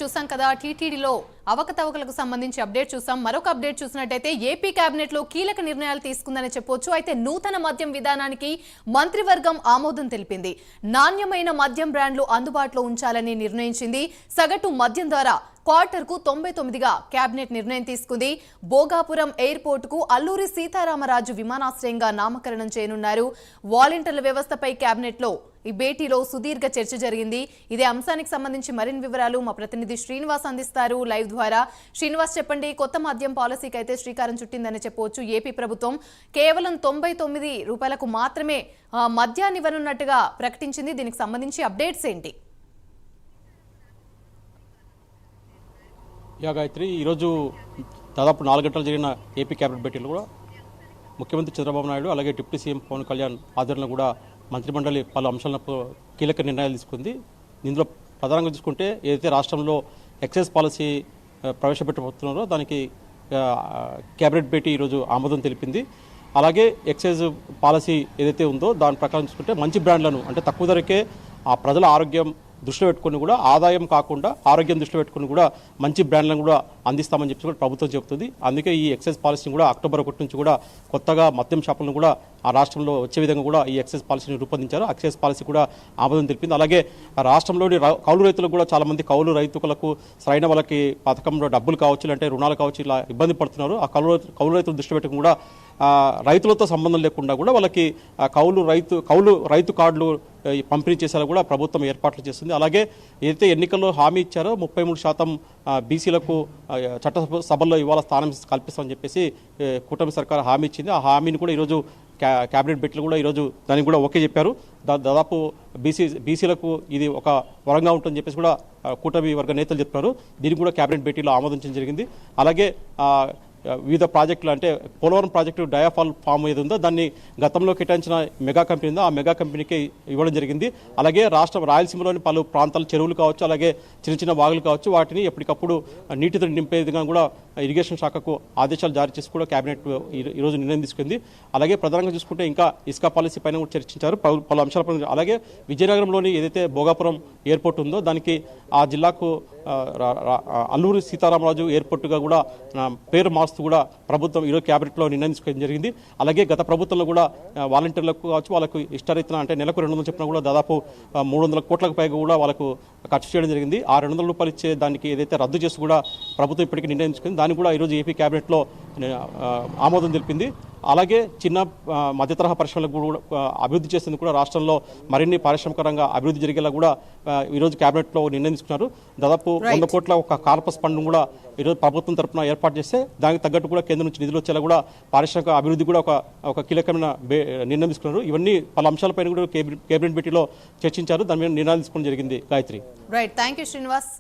చూసాం కదా టీటీడీలో అవకతవకలకు సంబంధించి అప్డేట్ చూసాం. మరొక అప్డేట్ చూసినట్టయితే ఏపీ కేబినెట్ లో కీలక నిర్ణయాలు తీసుకుందని చెప్పొచ్చు. అయితే నూతన మద్యం విధానానికి మంత్రివర్గం ఆమోదం తెలిపింది. నాణ్యమైన మద్యం బ్రాండ్లు అందుబాటులో ఉంచాలని నిర్ణయించింది. సగటు మద్యం ద్వారా క్వార్టర్కు 99గా కేబినెట్ నిర్ణయం తీసుకుంది. భోగాపురం ఎయిర్పోర్ట్ కు అల్లూరి సీతారామరాజు విమానాశ్రయంగా నామకరణం చేయనున్నారు. వాలంటీర్ల వ్యవస్థపై కేబినెట్ లో ఈ భేటీలో సుదీర్ఘ చర్చ జరిగింది. ఇదే అంశానికి సంబంధించి మరిన్ని వివరాలు మా ప్రతినిధి శ్రీనివాస్ అందిస్తారు లైవ్ ద్వారా. శ్రీనివాస్, చెప్పండి. కొత్త మద్యం పాలసీకి అయితే శ్రీకారం చుట్టిందని చెప్పవచ్చు. ఏపీ ప్రభుత్వం కేవలం 99 రూపాయలకు మాత్రమే మద్యాన్ని ఇవ్వనున్నట్టుగా ప్రకటించింది. దీనికి సంబంధించి అప్డేట్స్ ఏంటి? గాయత్రి, ఈరోజు దాదాపు 4 గంటలు జరిగిన ఏపీ కేబినెట్ భేటీలో కూడా ముఖ్యమంత్రి చంద్రబాబు నాయుడు అలాగే డిప్యూటీ సీఎం పవన్ కళ్యాణ్ ఆధ్వర్యంలో కూడా మంత్రిమండలి పలు అంశాలను కీలక నిర్ణయాలు తీసుకుంది. ఇందులో ప్రధానంగా చూసుకుంటే ఏదైతే రాష్ట్రంలో ఎక్సైజ్ పాలసీ ప్రవేశపెట్టబోతున్నారో దానికి కేబినెట్ భేటీ ఈరోజు ఆమోదం తెలిపింది. అలాగే ఎక్సైజ్ పాలసీ ఏదైతే ఉందో దాని ప్రకారం చూసుకుంటే మంచి బ్రాండ్లను అంటే తక్కువ ధరకే ఆ ప్రజల ఆరోగ్యం దృష్టిలో పెట్టుకుని కూడా ఆదాయం కాకుండా ఆరోగ్యం దృష్టిలో పెట్టుకుని కూడా మంచి బ్రాండ్లను కూడా అందిస్తామని చెప్పి కూడా ప్రభుత్వం చెబుతుంది. అందుకే ఈ ఎక్సైజ్ పాలసీని కూడా అక్టోబర్ 1 నుంచి కూడా కొత్తగా మద్యం షాపులను కూడా ఆ రాష్ట్రంలో వచ్చే విధంగా కూడా ఈ ఎక్సైజ్ పాలసీని రూపొందించారు. ఎక్సైజ్ పాలసీ కూడా ఆమోదం తెలిపింది. అలాగే రాష్ట్రంలోని కౌలు రైతులకు కూడా చాలామంది కౌలు రైతులకు సరైన వాళ్ళకి పథకంలో డబ్బులు కావచ్చు అంటే రుణాలు కావచ్చు ఇలా ఇబ్బంది పడుతున్నారు. ఆ కౌలు రైతులు దృష్టి పెట్టుకుని కూడా రైతులతో సంబంధం లేకుండా కూడా వాళ్ళకి కౌలు రైతు కార్డులు పంపిణీ చేసేలా కూడా ప్రభుత్వం ఏర్పాట్లు చేస్తుంది. అలాగే ఏదైతే ఎన్నికల్లో హామీ ఇచ్చారో 33% బీసీలకు చట్టసభల్లో ఇవాళ స్థానం కల్పిస్తామని చెప్పేసి కూటమి సర్కార్ హామీ ఇచ్చింది. ఆ హామీని కూడా ఈరోజు క్యాబినెట్ భేటీలో కూడా ఈరోజు దానికి కూడా ఓకే చెప్పారు. దాదాపు బీసీలకు ఇది ఒక వరంగా ఉంటుందని చెప్పేసి కూడా కూటమి వర్గ నేతలు చెప్తున్నారు. దీనికి కూడా క్యాబినెట్ భేటీలో ఆమోదించడం జరిగింది. అలాగే వివిధ ప్రాజెక్టులు అంటే పోలవరం ప్రాజెక్టు డయాఫాల్ ఫామ్ ఏది ఉందో దాన్ని గతంలో కేటాయించిన మెగా కంపెనీ ఉందో ఆ మెగా కంపెనీకి ఇవ్వడం జరిగింది. అలాగే రాయలసీమలోని పలు ప్రాంతాల చెరువులు కావచ్చు అలాగే చిన్న చిన్న వాగులు కావచ్చు వాటిని ఎప్పటికప్పుడు నీటితో నింపే విధంగా కూడా ఇరిగేషన్ శాఖకు ఆదేశాలు జారీ చేసి కూడా కేబినెట్ ఈరోజు నిర్ణయం తీసుకుంది. అలాగే ప్రధానంగా చూసుకుంటే ఇంకా ఇసుక పాలసీ పైన కూడా చర్చించారు పలు అంశాలపై. అలాగే విజయనగరంలోని ఏదైతే భోగాపురం ఎయిర్పోర్ట్ ఉందో దానికి ఆ జిల్లాకు అల్లూరి సీతారామరాజు ఎయిర్పోర్టుగా కూడా పేరు మార్చుతూ కూడా ప్రభుత్వం ఈరోజు క్యాబినెట్లో నిర్ణయం తీసుకోవడం జరిగింది. అలాగే గత ప్రభుత్వంలో కూడా వాలంటీర్లకు కావచ్చు వాళ్ళకు ఇష్టరీతిన అంటే నెలకు 200 చెప్పినా కూడా దాదాపు 300 కోట్లకు పైగా కూడా వాళ్ళకు ఖర్చు చేయడం జరిగింది. ఆ 200 రూపాయలు ఇచ్చే దానికి ఏదైతే రద్దు చేసి కూడా ప్రభుత్వం ఇప్పటికీ నిర్ణయం తీసుకుంది. దాన్ని కూడా ఈరోజు ఏపీ క్యాబినెట్లో ఆమోదం తెలిపింది. అలాగే చిన్న మధ్య తరహా పరిశ్రమలకు కూడా అభివృద్ధి చేసేందుకు కూడా రాష్ట్రంలో మరిన్ని పారిశ్రామిక రంగ అభివృద్ధి జరిగేలా కూడా ఈరోజు క్యాబినెట్లో నిర్ణయం తీసుకున్నారు. దాదాపు 100 కోట్ల ఒక కార్పస్ ఫండ్ కూడా ఈరోజు ప్రభుత్వం తరఫున ఏర్పాటు చేస్తే దానికి తగ్గట్టు కూడా కేంద్రం నుంచి నిధులు వచ్చేలా కూడా పారిశ్రామిక అభివృద్ధి కూడా ఒక కీలకమైన నిర్ణయం తీసుకున్నారు. ఇవన్నీ పలు అంశాలపైన కూడా కేబినెట్ భేటీలో చర్చించారు. దాని మీద నిర్ణయాలు తీసుకోవడం జరిగింది. Gayatri, right, thank you Srinivas.